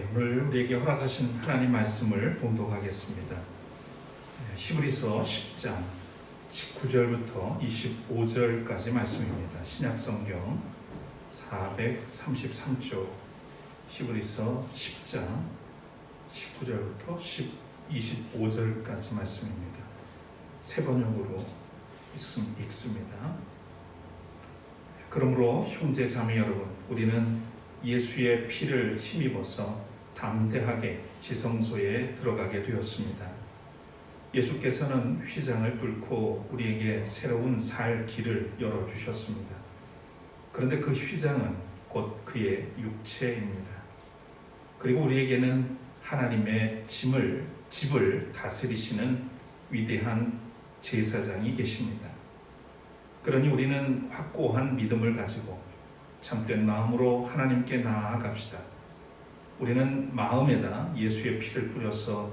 오늘 우리에게 허락하신 하나님 말씀을 봉독하겠습니다. 히브리서 10장 19절부터 25절까지 말씀입니다. 신약성경 433쪽 히브리서 10장 19절부터 25절까지 말씀입니다. 세 번역으로 읽습니다. 그러므로 형제 자매 여러분, 우리는 예수의 피를 힘입어서 담대하게 지성소에 들어가게 되었습니다. 예수께서는 휘장을 뚫고 우리에게 새로운 살 길을 열어주셨습니다. 그런데 그 휘장은 곧 그의 육체입니다. 그리고 우리에게는 하나님의 집을 다스리시는 위대한 제사장이 계십니다. 그러니 우리는 확고한 믿음을 가지고 참된 마음으로 하나님께 나아갑시다. 우리는 마음에다 예수의 피를 뿌려서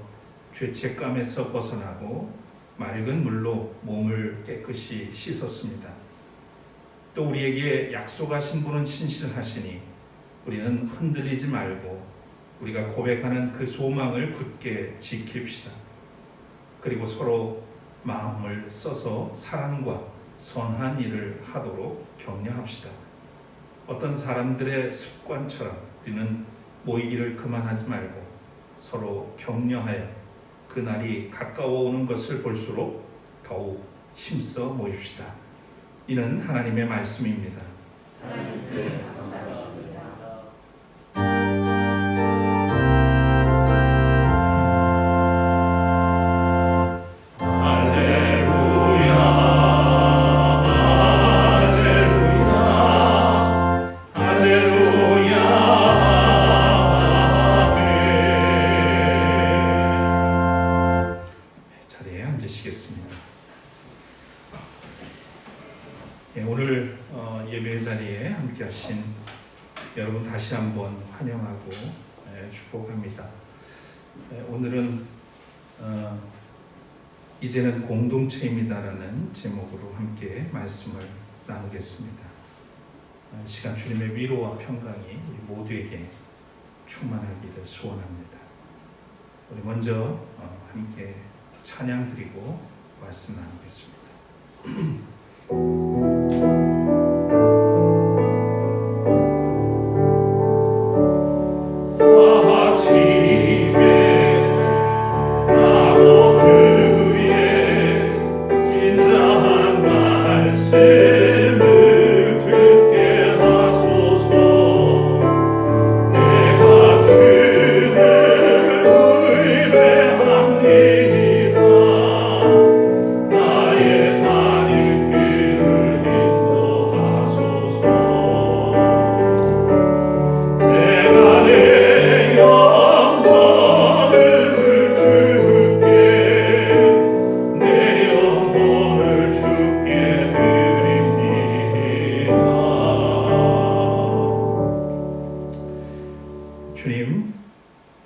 죄책감에서 벗어나고 맑은 물로 몸을 깨끗이 씻었습니다. 또 우리에게 약속하신 분은 신실하시니 우리는 흔들리지 말고 우리가 고백하는 그 소망을 굳게 지킵시다. 그리고 서로 마음을 써서 사랑과 선한 일을 하도록 격려합시다. 어떤 사람들의 습관처럼 우리는 모이기를 그만하지 말고 서로 격려하여 그날이 가까워 오는 것을 볼수록 더욱 힘써 모입시다. 이는 하나님의 말씀입니다. 하나님께 감사드립니다. 오늘 예배 자리에 함께 하신 여러분 다시 한번 환영하고 축복합니다. 오늘은 이제는 공동체입니다라는 제목으로 함께 말씀을 나누겠습니다. 이 시간 주님의 위로와 평강이 우리 모두에게 충만하기를 소원합니다. 우리 먼저 함께 찬양 드리고 말씀 나누겠습니다. 주님,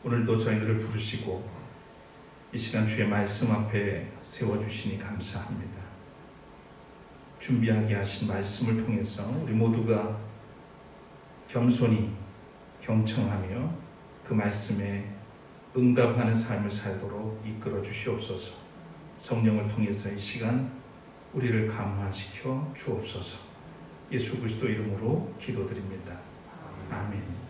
오늘도 저희들을 부르시고 이 시간 주의 말씀 앞에 세워주시니 감사합니다. 준비하게 하신 말씀을 통해서 우리 모두가 겸손히 경청하며 그 말씀에 응답하는 삶을 살도록 이끌어 주시옵소서. 성령을 통해서 이 시간 우리를 감화시켜 주옵소서. 예수 그리스도 이름으로 기도드립니다. 아멘.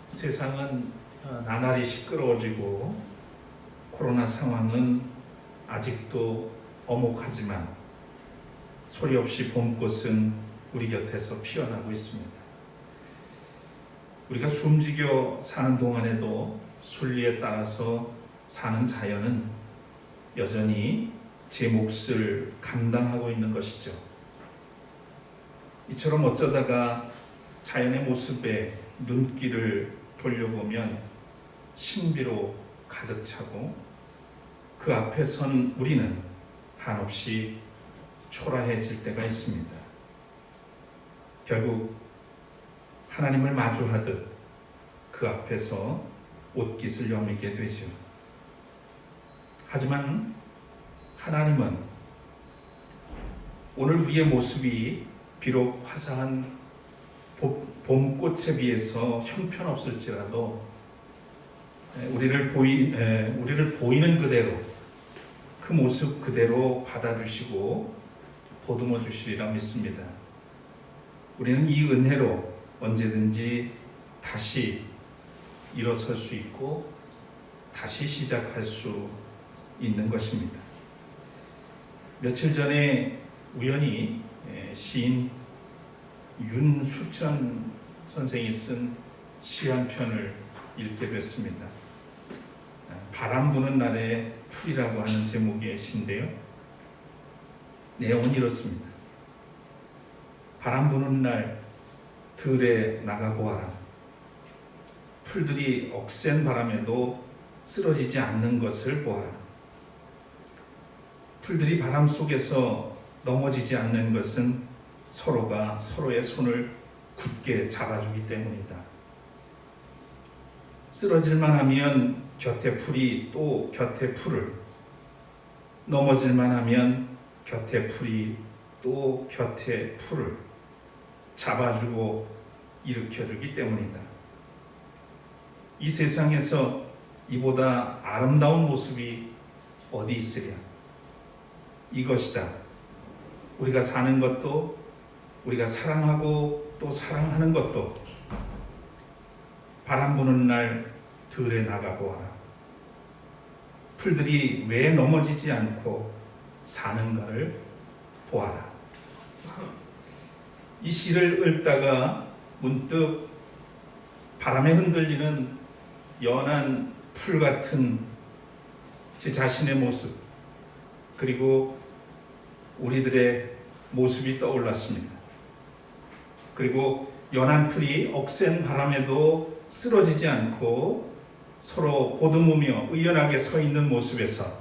세상은 나날이 시끄러워지고 코로나 상황은 아직도 엄혹하지만 소리 없이 봄꽃은 우리 곁에서 피어나고 있습니다. 우리가 숨지겨 사는 동안에도 순리에 따라서 사는 자연은 여전히 제 몫을 감당하고 있는 것이죠. 이처럼 어쩌다가 자연의 모습에 눈길을 돌려보면 신비로 가득 차고 그 앞에 선 우리는 한없이 초라해질 때가 있습니다. 결국 하나님을 마주하듯 그 앞에서 옷깃을 여미게 되죠. 하지만 하나님은 오늘 우리의 모습이 비록 화사한 봄꽃에 비해서 형편없을지라도 우리를 보이는 그대로 그 모습 그대로 받아주시고 보듬어 주시리라 믿습니다. 우리는 이 은혜로 언제든지 다시 일어설 수 있고 다시 시작할 수 있는 것입니다. 며칠 전에 우연히 시인 윤수천 선생이 쓴 시 한 편을 읽게 됐습니다. 바람 부는 날의 풀이라고 하는 제목의 시인데요. 내용은 이렇습니다. 바람 부는 날 들에 나가보아라. 풀들이 억센 바람에도 쓰러지지 않는 것을 보아라. 풀들이 바람 속에서 넘어지지 않는 것은 서로가 서로의 손을 굳게 잡아주기 때문이다. 쓰러질만 하면 곁에 풀이 또 곁에 풀을, 넘어질만 하면 곁에 풀이 또 곁에 풀을 잡아주고 일으켜주기 때문이다. 이 세상에서 이보다 아름다운 모습이 어디 있으랴? 이것이다. 우리가 사는 것도, 우리가 사랑하고 또 사랑하는 것도 바람 부는 날 들에 나가보아라. 풀들이 왜 넘어지지 않고 사는가를 보아라. 이 시를 읽다가 문득 바람에 흔들리는 연한 풀 같은 제 자신의 모습, 그리고 우리들의 모습이 떠올랐습니다. 그리고 연한 풀이 억센 바람에도 쓰러지지 않고 서로 보듬으며 의연하게 서 있는 모습에서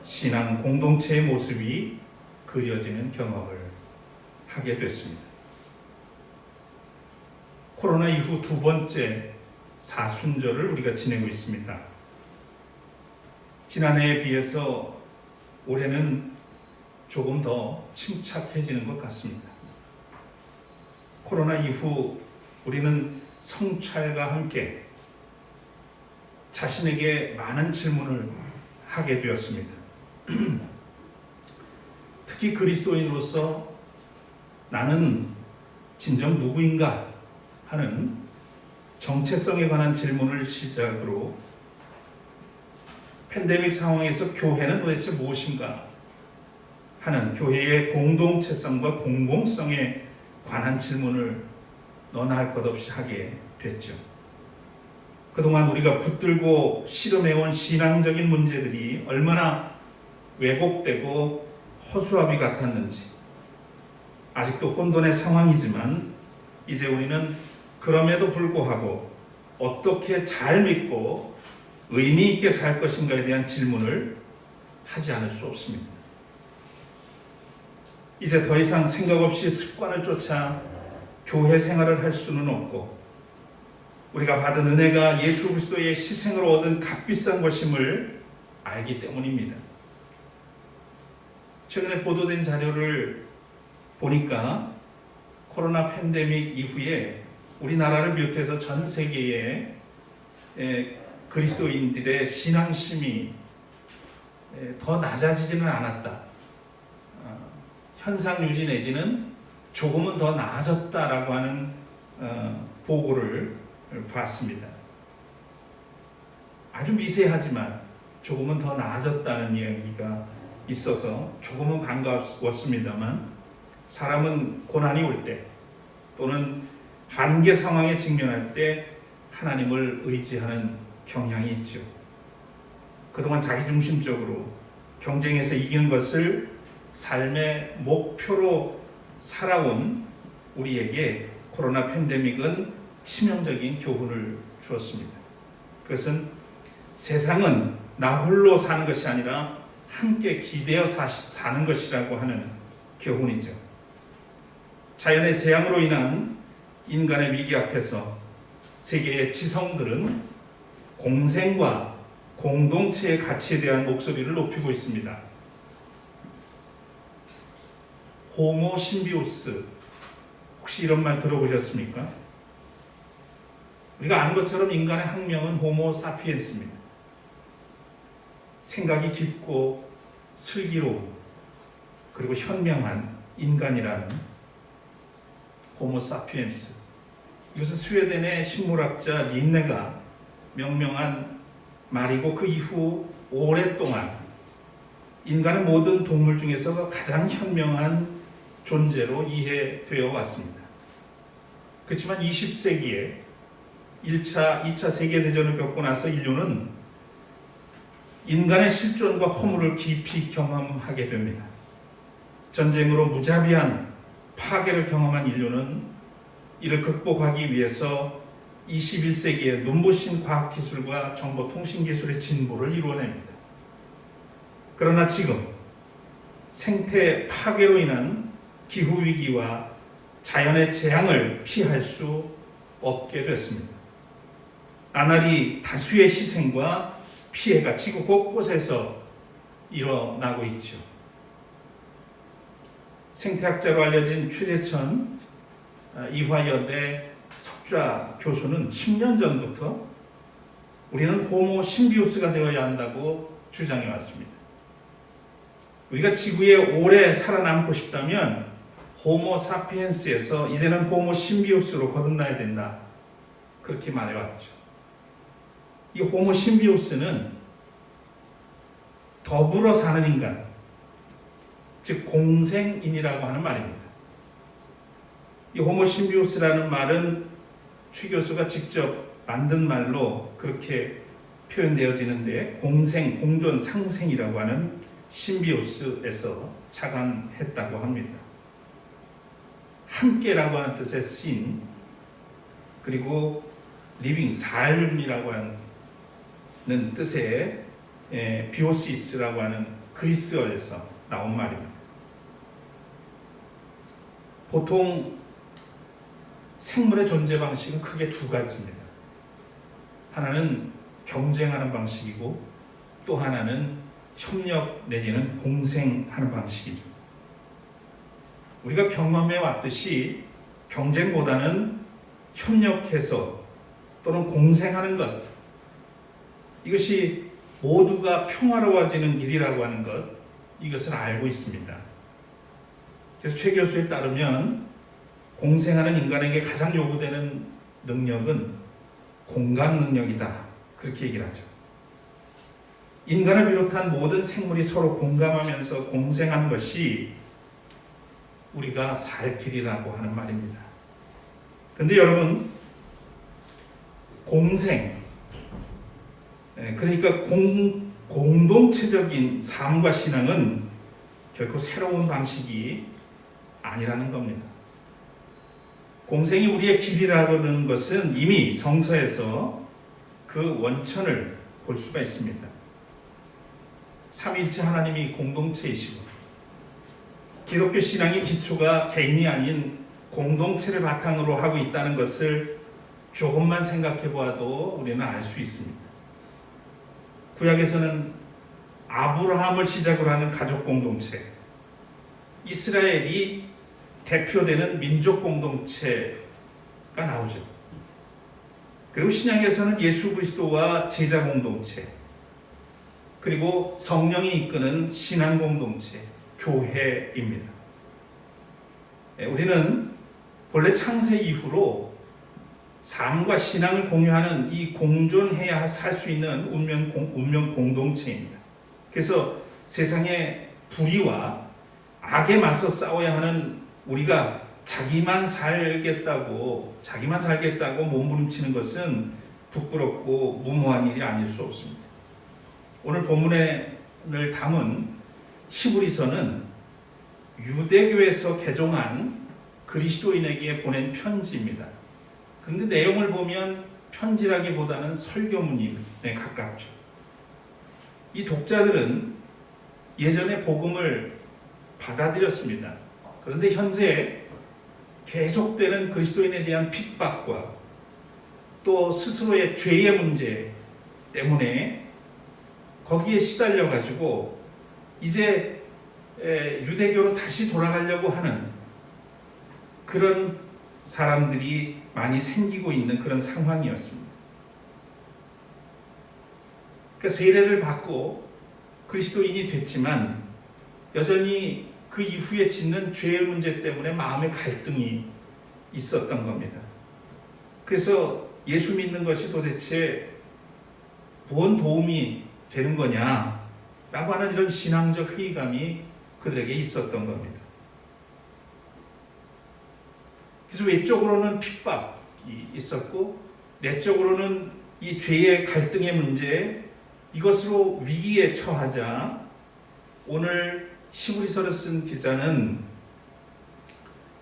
신앙 공동체의 모습이 그려지는 경험을 하게 됐습니다. 코로나 이후 두 번째 사순절을 우리가 지내고 있습니다. 지난해에 비해서 올해는 조금 더 침착해지는 것 같습니다. 코로나 이후 우리는 성찰과 함께 자신에게 많은 질문을 하게 되었습니다. 특히 그리스도인으로서 나는 진정 누구인가 하는 정체성에 관한 질문을 시작으로 팬데믹 상황에서 교회는 도대체 무엇인가 하는 교회의 공동체성과 공공성에 관한 질문을 너나 할 것 없이 하게 됐죠. 그동안 우리가 붙들고 씨름해온 신앙적인 문제들이 얼마나 왜곡되고 허수아비 같았는지, 아직도 혼돈의 상황이지만 이제 우리는 그럼에도 불구하고 어떻게 잘 믿고 의미 있게 살 것인가에 대한 질문을 하지 않을 수 없습니다. 이제 더 이상 생각 없이 습관을 쫓아 교회 생활을 할 수는 없고, 우리가 받은 은혜가 예수 그리스도의 희생으로 얻은 값비싼 것임을 알기 때문입니다. 최근에 보도된 자료를 보니까 코로나 팬데믹 이후에 우리나라를 비롯해서 전 세계의 그리스도인들의 신앙심이 더 낮아지지는 않았다. 현상 유지 내지는 조금은 더 나아졌다라고 하는 보고를 봤습니다. 아주 미세하지만 조금은 더 나아졌다는 이야기가 있어서 조금은 반가웠습니다만, 사람은 고난이 올 때 또는 한계 상황에 직면할 때 하나님을 의지하는 경향이 있죠. 그동안 자기중심적으로 경쟁에서 이기는 것을 삶의 목표로 살아온 우리에게 코로나 팬데믹은 치명적인 교훈을 주었습니다. 그것은 세상은 나 홀로 사는 것이 아니라 함께 기대어 사는 것이라고 하는 교훈이죠. 자연의 재앙으로 인한 인간의 위기 앞에서 세계의 지성들은 공생과 공동체의 가치에 대한 목소리를 높이고 있습니다. 호모 신비우스, 혹시 이런 말 들어보셨습니까? 우리가 아는 것처럼 인간의 학명은 호모 사피엔스입니다. 생각이 깊고 슬기로운 그리고 현명한 인간이라는 호모 사피엔스. 이것은 스웨덴의 식물학자 린네가 명명한 말이고 그 이후 오랫동안 인간의 모든 동물 중에서 가장 현명한 존재로 이해되어 왔습니다. 그렇지만 20세기에 1차, 2차 세계대전을 겪고 나서 인류는 인간의 실존과 허물을 깊이 경험하게 됩니다. 전쟁으로 무자비한 파괴를 경험한 인류는 이를 극복하기 위해서 21세기의 눈부신 과학기술과 정보통신기술의 진보를 이루어냅니다. 그러나 지금 생태 파괴로 인한 기후위기와 자연의 재앙을 피할 수 없게 됐습니다. 나날이 다수의 희생과 피해가 지구 곳곳에서 일어나고 있죠. 생태학자로 알려진 최재천 이화여대 석좌 교수는 10년 전부터 우리는 호모 심비우스가 되어야 한다고 주장해 왔습니다. 우리가 지구에 오래 살아남고 싶다면 호모 사피엔스에서 이제는 호모 심비우스로 거듭나야 된다. 그렇게 말해왔죠. 이 호모 심비우스는 더불어 사는 인간, 즉 공생인이라고 하는 말입니다. 이 호모 심비우스라는 말은 최 교수가 직접 만든 말로 그렇게 표현되어지는데 공생, 공존, 상생이라고 하는 심비우스에서 착안했다고 합니다. 함께라고 하는 뜻의 신, 그리고 리빙, 삶이라고 하는 뜻의 비오시스라고 하는 그리스어에서 나온 말입니다. 보통 생물의 존재 방식은 크게 두 가지입니다. 하나는 경쟁하는 방식이고 또 하나는 협력 내지는 공생하는 방식이죠. 우리가 경험해 왔듯이 경쟁보다는 협력해서 또는 공생하는 것, 이것이 모두가 평화로워지는 일이라고 하는 것, 이것을 알고 있습니다. 그래서 최 교수에 따르면 공생하는 인간에게 가장 요구되는 능력은 공감 능력이다. 그렇게 얘기를 하죠. 인간을 비롯한 모든 생물이 서로 공감하면서 공생하는 것이 우리가 살 길이라고 하는 말입니다. 그런데 여러분, 공생, 그러니까 공동체적인 삶과 신앙은 결코 새로운 방식이 아니라는 겁니다. 공생이 우리의 길이라는 것은 이미 성서에서 그 원천을 볼 수가 있습니다. 삼위일체 하나님이 공동체이시고 기독교 신앙의 기초가 개인이 아닌 공동체를 바탕으로 하고 있다는 것을 조금만 생각해 보아도 우리는 알 수 있습니다. 구약에서는 아브라함을 시작으로 하는 가족 공동체, 이스라엘이 대표되는 민족 공동체가 나오죠. 그리고 신약에서는 예수 그리스도와 제자 공동체, 그리고 성령이 이끄는 신앙 공동체, 교회입니다. 우리는 본래 창세 이후로 삶과 신앙을 공유하는 이 공존해야 살 수 있는 운명 공동체입니다. 그래서 세상의 불의와 악에 맞서 싸워야 하는 우리가 자기만 살겠다고 몸부림치는 것은 부끄럽고 무모한 일이 아닐 수 없습니다. 오늘 본문을 담은 히브리서는 유대교에서 개종한 그리스도인에게 보낸 편지입니다. 그런데 내용을 보면 편지라기보다는 설교문에 가깝죠. 이 독자들은 예전에 복음을 받아들였습니다. 그런데 현재 계속되는 그리스도인에 대한 핍박과 또 스스로의 죄의 문제 때문에 거기에 시달려 가지고 이제 유대교로 다시 돌아가려고 하는 그런 사람들이 많이 생기고 있는 그런 상황이었습니다. 그러니까 세례를 받고 그리스도인이 됐지만 여전히 그 이후에 짓는 죄의 문제 때문에 마음의 갈등이 있었던 겁니다. 그래서 예수 믿는 것이 도대체 뭔 도움이 되는 거냐라고 하는 이런 신앙적 회의감이 그들에게 있었던 겁니다. 그래서 외적으로는 핍박이 있었고 내적으로는 이 죄의 갈등의 문제, 이것으로 위기에 처하자 오늘 히브리서를 쓴 기자는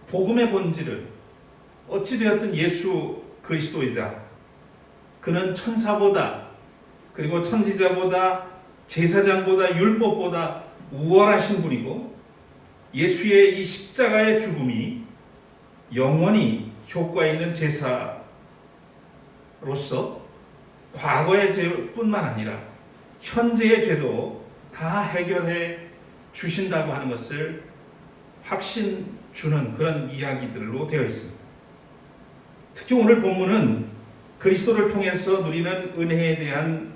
복음의 본질은 어찌되었든 예수 그리스도이다. 그는 천사보다, 그리고 천지자보다, 제사장보다, 율법보다 우월하신 분이고 예수의 이 십자가의 죽음이 영원히 효과 있는 제사로서 과거의 죄뿐만 아니라 현재의 죄도 다 해결해 주신다고 하는 것을 확신 주는 그런 이야기들로 되어 있습니다. 특히 오늘 본문은 그리스도를 통해서 누리는 은혜에 대한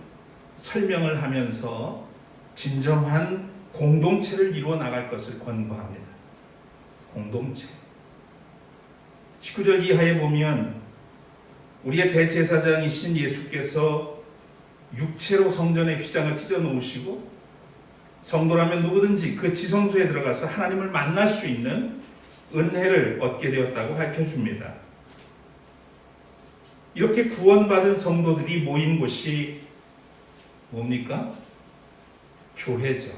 설명을 하면서 진정한 공동체를 이루어 나갈 것을 권고합니다. 공동체. 19절 이하에 보면 우리의 대제사장이신 예수께서 육체로 성전의 휘장을 찢어 놓으시고 성도라면 누구든지 그 지성소에 들어가서 하나님을 만날 수 있는 은혜를 얻게 되었다고 밝혀줍니다. 이렇게 구원받은 성도들이 모인 곳이 뭡니까? 교회죠.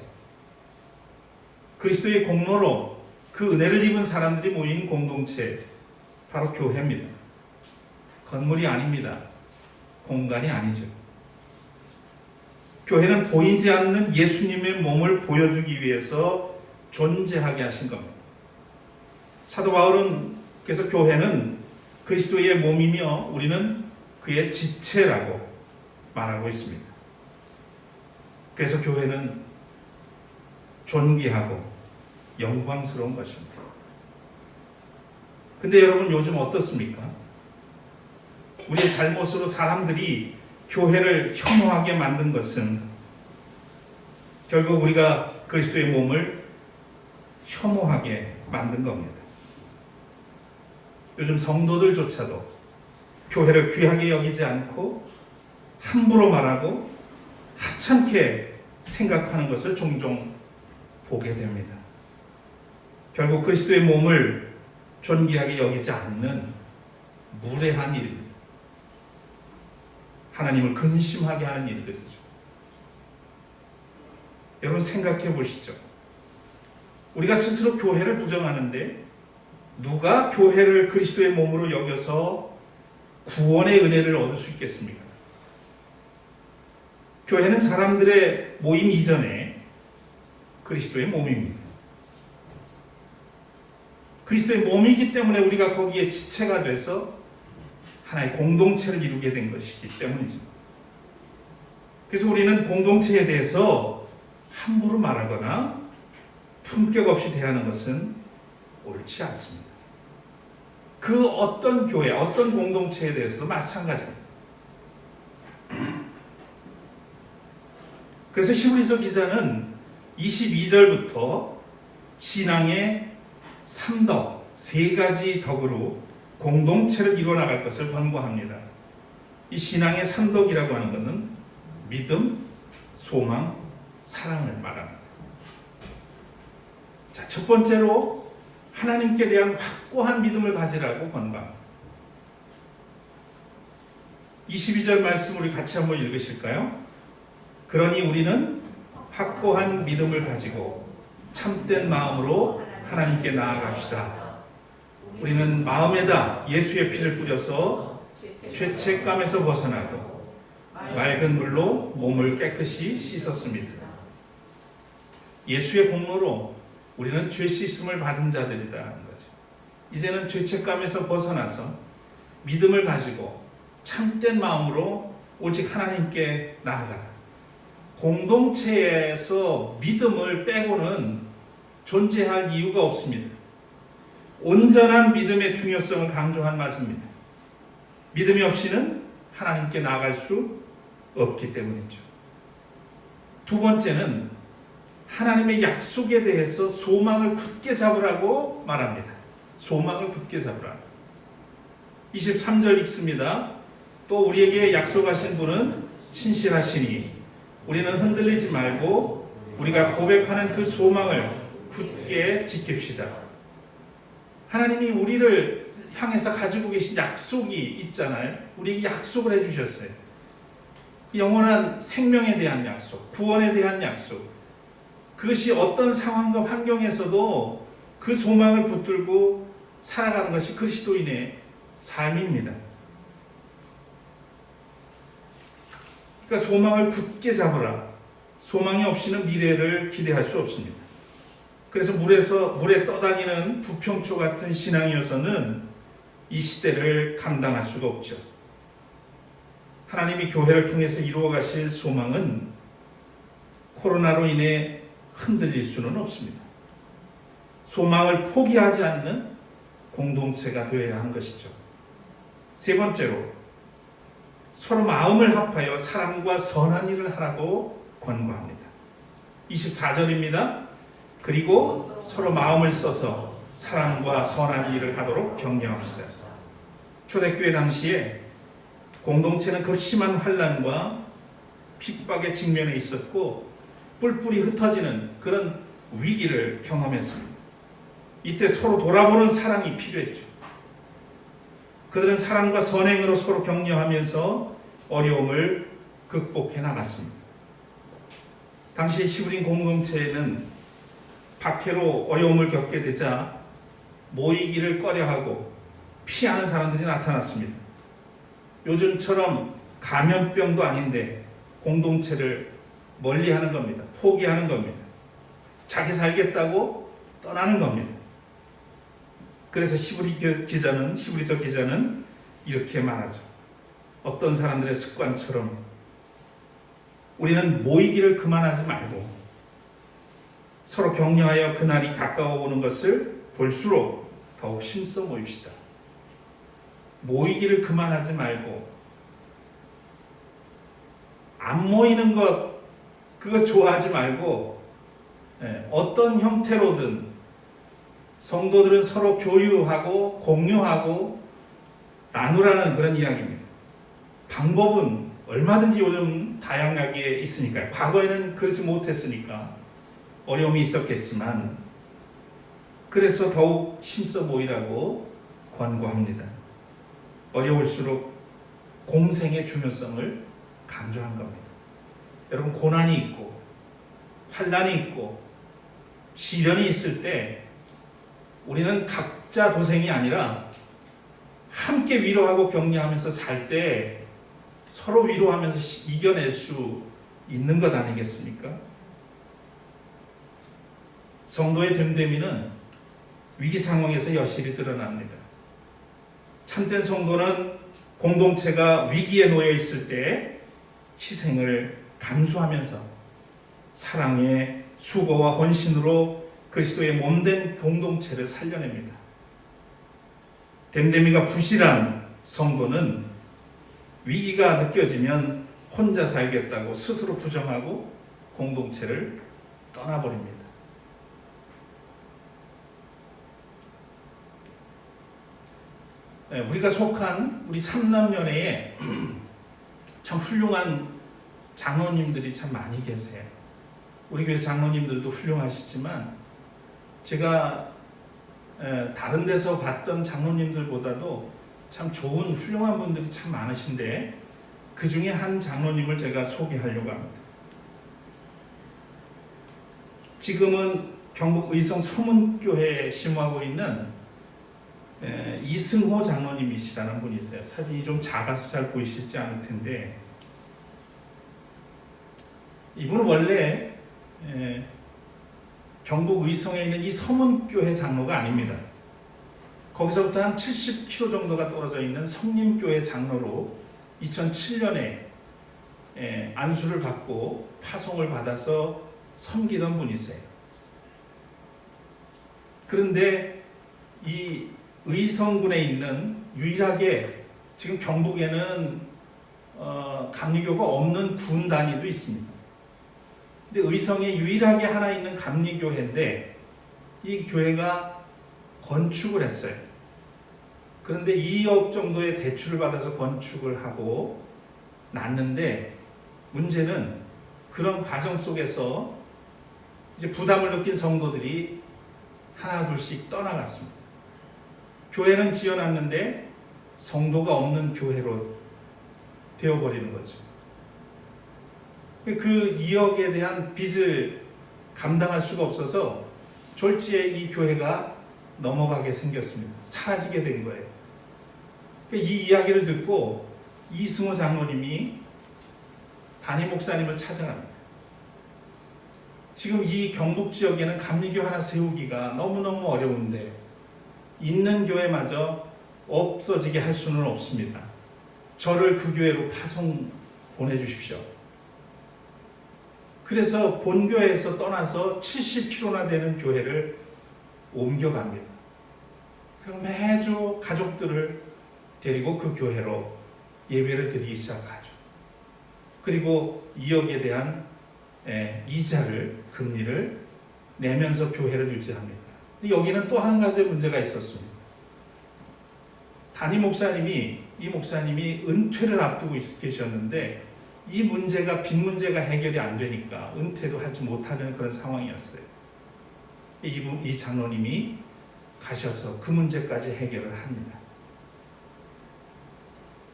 그리스도의 공로로 그 은혜를 입은 사람들이 모인 공동체, 바로 교회입니다. 건물이 아닙니다. 공간이 아니죠. 교회는 보이지 않는 예수님의 몸을 보여주기 위해서 존재하게 하신 겁니다. 사도 바울은 그래서 교회는 그리스도의 몸이며 우리는 그의 지체라고 말하고 있습니다. 그래서 교회는 존귀하고 영광스러운 것입니다. 근데 여러분 요즘 어떻습니까? 우리의 잘못으로 사람들이 교회를 혐오하게 만든 것은 결국 우리가 그리스도의 몸을 혐오하게 만든 겁니다. 요즘 성도들조차도 교회를 귀하게 여기지 않고 함부로 말하고 하찮게 생각하는 것을 종종 보게 됩니다. 결국 그리스도의 몸을 존귀하게 여기지 않는 무례한 일입니다. 하나님을 근심하게 하는 일들이죠. 여러분 생각해 보시죠. 우리가 스스로 교회를 부정하는데 누가 교회를 그리스도의 몸으로 여겨서 구원의 은혜를 얻을 수 있겠습니까? 교회는 사람들의 모임 이전에 그리스도의 몸입니다. 그리스도의 몸이기 때문에 우리가 거기에 지체가 돼서 하나의 공동체를 이루게 된 것이기 때문이죠. 그래서 우리는 공동체에 대해서 함부로 말하거나 품격 없이 대하는 것은 옳지 않습니다. 그 어떤 교회, 어떤 공동체에 대해서도 마찬가지입니다. 그래서 히브리서 기자는 22절부터 신앙의 3덕, 3가지 덕으로 공동체를 이루어나갈 것을 권고합니다. 이 신앙의 3덕이라고 하는 것은 믿음, 소망, 사랑을 말합니다. 자, 첫 번째로 하나님께 대한 확고한 믿음을 가지라고 권고합니다. 22절 말씀 우리 같이 한번 읽으실까요? 그러니 우리는 확고한 믿음을 가지고 참된 마음으로 하나님께 나아갑시다. 우리는 마음에다 예수의 피를 뿌려서 죄책감에서 벗어나고 맑은 물로 몸을 깨끗이 씻었습니다. 예수의 공로로 우리는 죄 씻음을 받은 자들이다는 거죠. 이제는 죄책감에서 벗어나서 믿음을 가지고 참된 마음으로 오직 하나님께 나아가라. 공동체에서 믿음을 빼고는 존재할 이유가 없습니다. 온전한 믿음의 중요성을 강조한 말입니다. 믿음이 없이는 하나님께 나아갈 수 없기 때문이죠. 두 번째는 하나님의 약속에 대해서 소망을 굳게 잡으라고 말합니다. 소망을 굳게 잡으라. 23절 읽습니다. 또 우리에게 약속하신 분은 신실하시니 우리는 흔들리지 말고 우리가 고백하는 그 소망을 굳게 지킵시다. 하나님이 우리를 향해서 가지고 계신 약속이 있잖아요. 우리에게 약속을 해주셨어요. 영원한 생명에 대한 약속, 구원에 대한 약속. 그것이 어떤 상황과 환경에서도 그 소망을 붙들고 살아가는 것이 그리스도인의 삶입니다. 그러니까 소망을 굳게 잡으라. 소망이 없이는 미래를 기대할 수 없습니다. 그래서 물에 떠다니는 부평초 같은 신앙이어서는 이 시대를 감당할 수가 없죠. 하나님이 교회를 통해서 이루어 가실 소망은 코로나로 인해 흔들릴 수는 없습니다. 소망을 포기하지 않는 공동체가 되어야 하는 것이죠. 세 번째로 서로 마음을 합하여 사랑과 선한 일을 하라고 권고합니다. 24절입니다. 그리고 서로 마음을 써서 사랑과 선한 일을 하도록 격려합시다. 초대교회 당시에 공동체는 극심한 환난과 핍박에 직면해 있었고 뿔뿔이 흩어지는 그런 위기를 경험했습니다. 이때 서로 돌아보는 사랑이 필요했죠. 그들은 사랑과 선행으로 서로 격려하면서 어려움을 극복해 나갔습니다. 당시 히브리 공동체에는 박해로 어려움을 겪게 되자 모이기를 꺼려하고 피하는 사람들이 나타났습니다. 요즘처럼 감염병도 아닌데 공동체를 멀리하는 겁니다. 포기하는 겁니다. 자기 살겠다고 떠나는 겁니다. 그래서 히브리서 기자는 이렇게 말하죠. 어떤 사람들의 습관처럼 우리는 모이기를 그만하지 말고 서로 격려하여 그날이 가까워 오는 것을 볼수록 더욱 힘써 모입시다. 모이기를 그만하지 말고 안 모이는 것 그거 좋아하지 말고 어떤 형태로든 성도들은 서로 교류하고 공유하고 나누라는 그런 이야기입니다. 방법은 얼마든지 요즘 다양하게 있으니까요. 과거에는 그렇지 못했으니까 어려움이 있었겠지만 그래서 더욱 힘써 모이라고 권고합니다. 어려울수록 공생의 중요성을 강조한 겁니다. 여러분 고난이 있고 환난이 있고 시련이 있을 때 우리는 각자 도생이 아니라 함께 위로하고 격려하면서 살 때 서로 위로하면서 이겨낼 수 있는 것 아니겠습니까? 성도의 됨됨이는 위기 상황에서 여실히 드러납니다. 참된 성도는 공동체가 위기에 놓여 있을 때 희생을 감수하면서 사랑의 수고와 헌신으로 그리스도의 몸된 공동체를 살려냅니다. 됨됨이가 부실한 성도는 위기가 느껴지면 혼자 살겠다고 스스로 부정하고 공동체를 떠나버립니다. 우리가 속한 우리 삼남연회에 참 훌륭한 장로님들이 참 많이 계세요. 우리 교회 장로님들도 훌륭하시지만 제가 다른 데서 봤던 장로님들보다도 참 좋은 훌륭한 분들이 참 많으신데 그 중에 한 장로님을 제가 소개하려고 합니다. 지금은 경북 의성 서문교회에 심호하고 있는 이승호 장로님이시라는 분이세요. 사진이 좀 작아서 잘 보이실지 않을 텐데 이분은 원래 경북 의성에 있는 이 서문교회 장로가 아닙니다. 거기서부터 한 70km 정도가 떨어져 있는 성림교회 장로로 2007년에 안수를 받고 파송을 받아서 섬기던 분이세요. 그런데 이 의성군에 있는 유일하게 지금 경북에는 감리교가 없는 군 단위도 있습니다. 근데 의성에 유일하게 하나 있는 감리교회인데 이 교회가 건축을 했어요. 그런데 2억 정도의 대출을 받아서 건축을 하고 났는데 문제는 그런 과정 속에서 이제 부담을 느낀 성도들이 하나 둘씩 떠나갔습니다. 교회는 지어놨는데 성도가 없는 교회로 되어버리는 거죠. 그 2억에 대한 빚을 감당할 수가 없어서 졸지에 이 교회가 넘어가게 생겼습니다. 사라지게 된 거예요. 이 이야기를 듣고 이승호 장로님이 담임 목사님을 찾아갑니다. 지금 이 경북 지역에는 감리교 하나 세우기가 너무너무 어려운데 있는 교회마저 없어지게 할 수는 없습니다. 저를 그 교회로 파송 보내주십시오. 그래서 본교회에서 떠나서 70km나 되는 교회를 옮겨갑니다. 그럼 매주 가족들을 데리고 그 교회로 예배를 드리기 시작하죠. 그리고 2억에 대한 이자를, 금리를 내면서 교회를 유지합니다. 근데 여기는 또 한 가지 문제가 있었습니다. 담임 목사님이, 이 목사님이 은퇴를 앞두고 계셨는데 이 문제가, 빚 문제가 해결이 안 되니까 은퇴도 하지 못하는 그런 상황이었어요. 이 장로님이 가셔서 그 문제까지 해결을 합니다.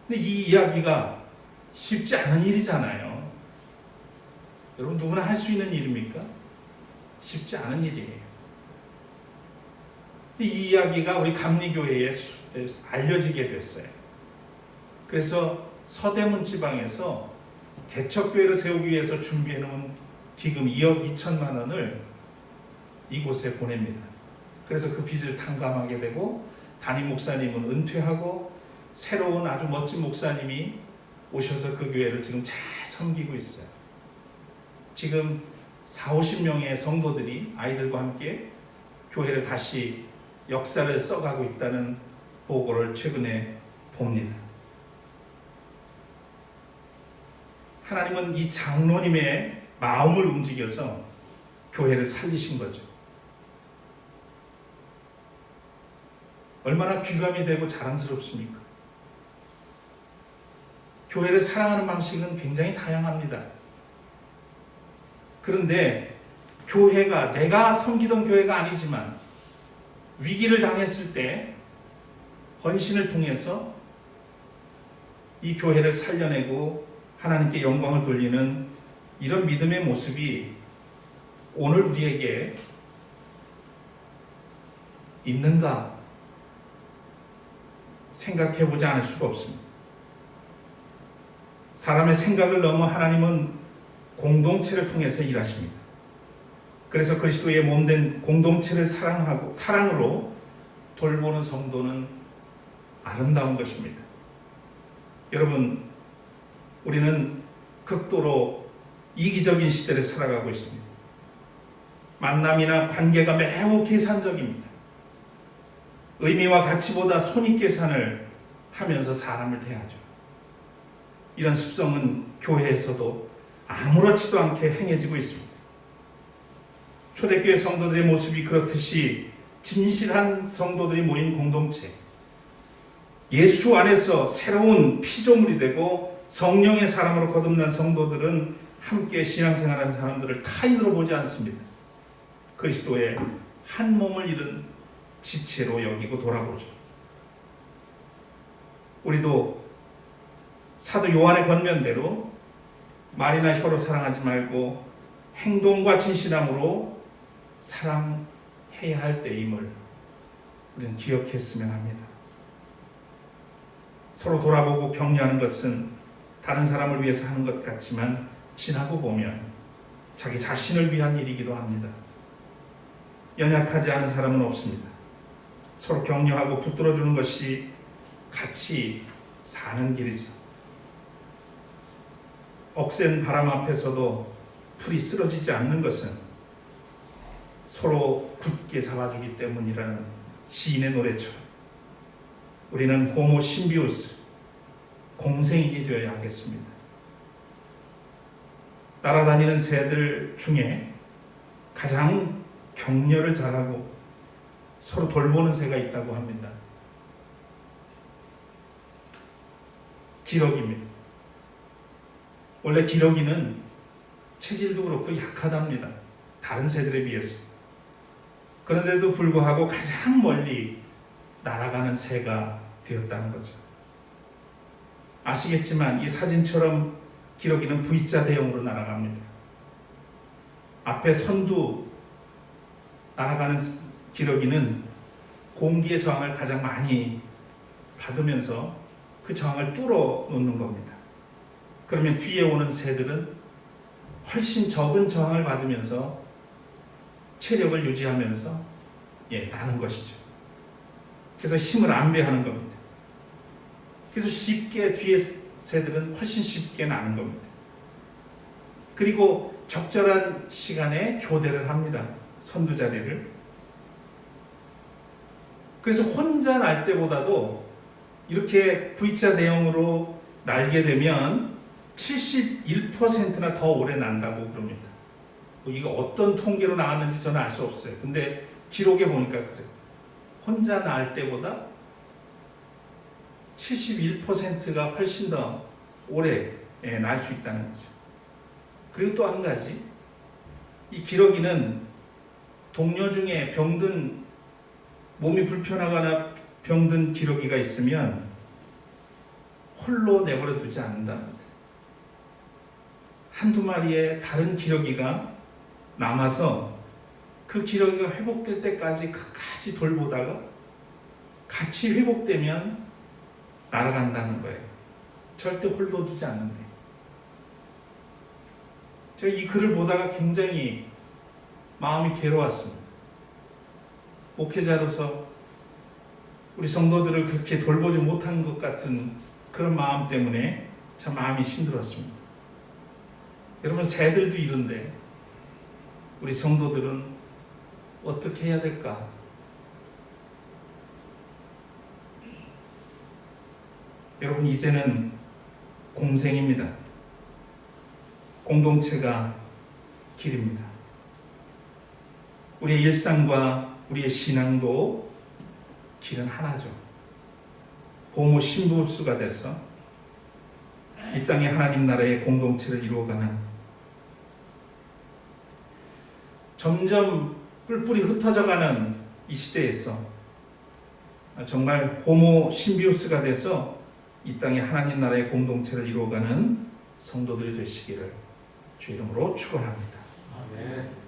근데 이 이야기가 쉽지 않은 일이잖아요. 여러분 누구나 할 수 있는 일입니까? 쉽지 않은 일이에요. 이 이야기가 우리 감리교회에 알려지게 됐어요. 그래서 서대문 지방에서 개척교회를 세우기 위해서 준비해 놓은 기금 2억 2천만 원을 이곳에 보냅니다. 그래서 그 빚을 탕감하게 되고 담임 목사님은 은퇴하고 새로운 아주 멋진 목사님이 오셔서 그 교회를 지금 잘 섬기고 있어요. 지금 40-50명의 성도들이 아이들과 함께 교회를 다시 역사를 써가고 있다는 보고를 최근에 봅니다. 하나님은 이 장로님의 마음을 움직여서 교회를 살리신 거죠. 얼마나 귀감이 되고 자랑스럽습니까? 교회를 사랑하는 방식은 굉장히 다양합니다. 그런데 교회가, 내가 섬기던 교회가 아니지만 위기를 당했을 때 헌신을 통해서 이 교회를 살려내고 하나님께 영광을 돌리는 이런 믿음의 모습이 오늘 우리에게 있는가 생각해 보지 않을 수가 없습니다. 사람의 생각을 넘어 하나님은 공동체를 통해서 일하십니다. 그래서 그리스도의 몸된 공동체를 사랑으로 돌보는 성도는 아름다운 것입니다. 여러분, 우리는 극도로 이기적인 시대를 살아가고 있습니다. 만남이나 관계가 매우 계산적입니다. 의미와 가치보다 손익계산을 하면서 사람을 대하죠. 이런 습성은 교회에서도 아무렇지도 않게 행해지고 있습니다. 초대교회 성도들의 모습이 그렇듯이 진실한 성도들이 모인 공동체, 예수 안에서 새로운 피조물이 되고 성령의 사람으로 거듭난 성도들은 함께 신앙생활하는 사람들을 타인으로 보지 않습니다. 그리스도의 한 몸을 이룬 지체로 여기고 돌아보죠. 우리도 사도 요한의 권면대로 말이나 혀로 사랑하지 말고 행동과 진실함으로 사랑해야 할 때임을 우리는 기억했으면 합니다. 서로 돌아보고 격려하는 것은 다른 사람을 위해서 하는 것 같지만 지나고 보면 자기 자신을 위한 일이기도 합니다. 연약하지 않은 사람은 없습니다. 서로 격려하고 붙들어주는 것이 같이 사는 길이죠. 억센 바람 앞에서도 풀이 쓰러지지 않는 것은 서로 굳게 잡아주기 때문이라는 시인의 노래처럼 우리는 호모 심비우스, 공생이게 되어야 하겠습니다. 따라다니는 새들 중에 가장 격려를 잘하고 서로 돌보는 새가 있다고 합니다. 기러기입니다. 원래 기러기는 체질도 그렇고 약하답니다. 다른 새들에 비해서. 그런데도 불구하고 가장 멀리 날아가는 새가 되었다는 거죠. 아시겠지만 이 사진처럼 기러기는 V자 대형으로 날아갑니다. 앞에 선두 날아가는 기러기는 공기의 저항을 가장 많이 받으면서 그 저항을 뚫어 놓는 겁니다. 그러면 뒤에 오는 새들은 훨씬 적은 저항을 받으면서 체력을 유지하면서 나는 것이죠. 그래서 힘을 안배하는 겁니다. 그래서 쉽게 뒤에 새들은 훨씬 쉽게 나는 겁니다. 그리고 적절한 시간에 교대를 합니다. 선두 자리를. 그래서 혼자 날 때보다도 이렇게 V자 대형으로 날게 되면 71%나 더 오래 난다고 그럽니다. 이거 어떤 통계로 나왔는지 저는 알 수 없어요. 근데 기록에 보니까 그래요. 혼자 날 때보다 71%가 훨씬 더 오래 날 수 있다는 거죠. 그리고 또 한 가지, 이 기러기는 동료 중에 병든, 몸이 불편하거나 병든 기러기가 있으면 홀로 내버려 두지 않는답니다. 한두 마리의 다른 기러기가 남아서 그 기러기가 회복될 때까지 끝까지 돌보다가 같이 회복되면 날아간다는 거예요. 절대 홀로 두지 않는데. 제가 이 글을 보다가 굉장히 마음이 괴로웠습니다. 목회자로서 우리 성도들을 그렇게 돌보지 못한 것 같은 그런 마음 때문에 참 마음이 힘들었습니다. 여러분, 새들도 이런데 우리 성도들은 어떻게 해야 될까? 여러분, 이제는 공생입니다. 공동체가 길입니다. 우리의 일상과 우리의 신앙도 길은 하나죠. 호모 심부수가 돼서 이 땅에 하나님 나라의 공동체를 이루어가는, 점점 뿔뿔이 흩어져가는 이 시대에서 정말 호모 심비우스가 돼서 이 땅에 하나님 나라의 공동체를 이루어가는 성도들이 되시기를 주 이름으로 축원합니다. 아멘.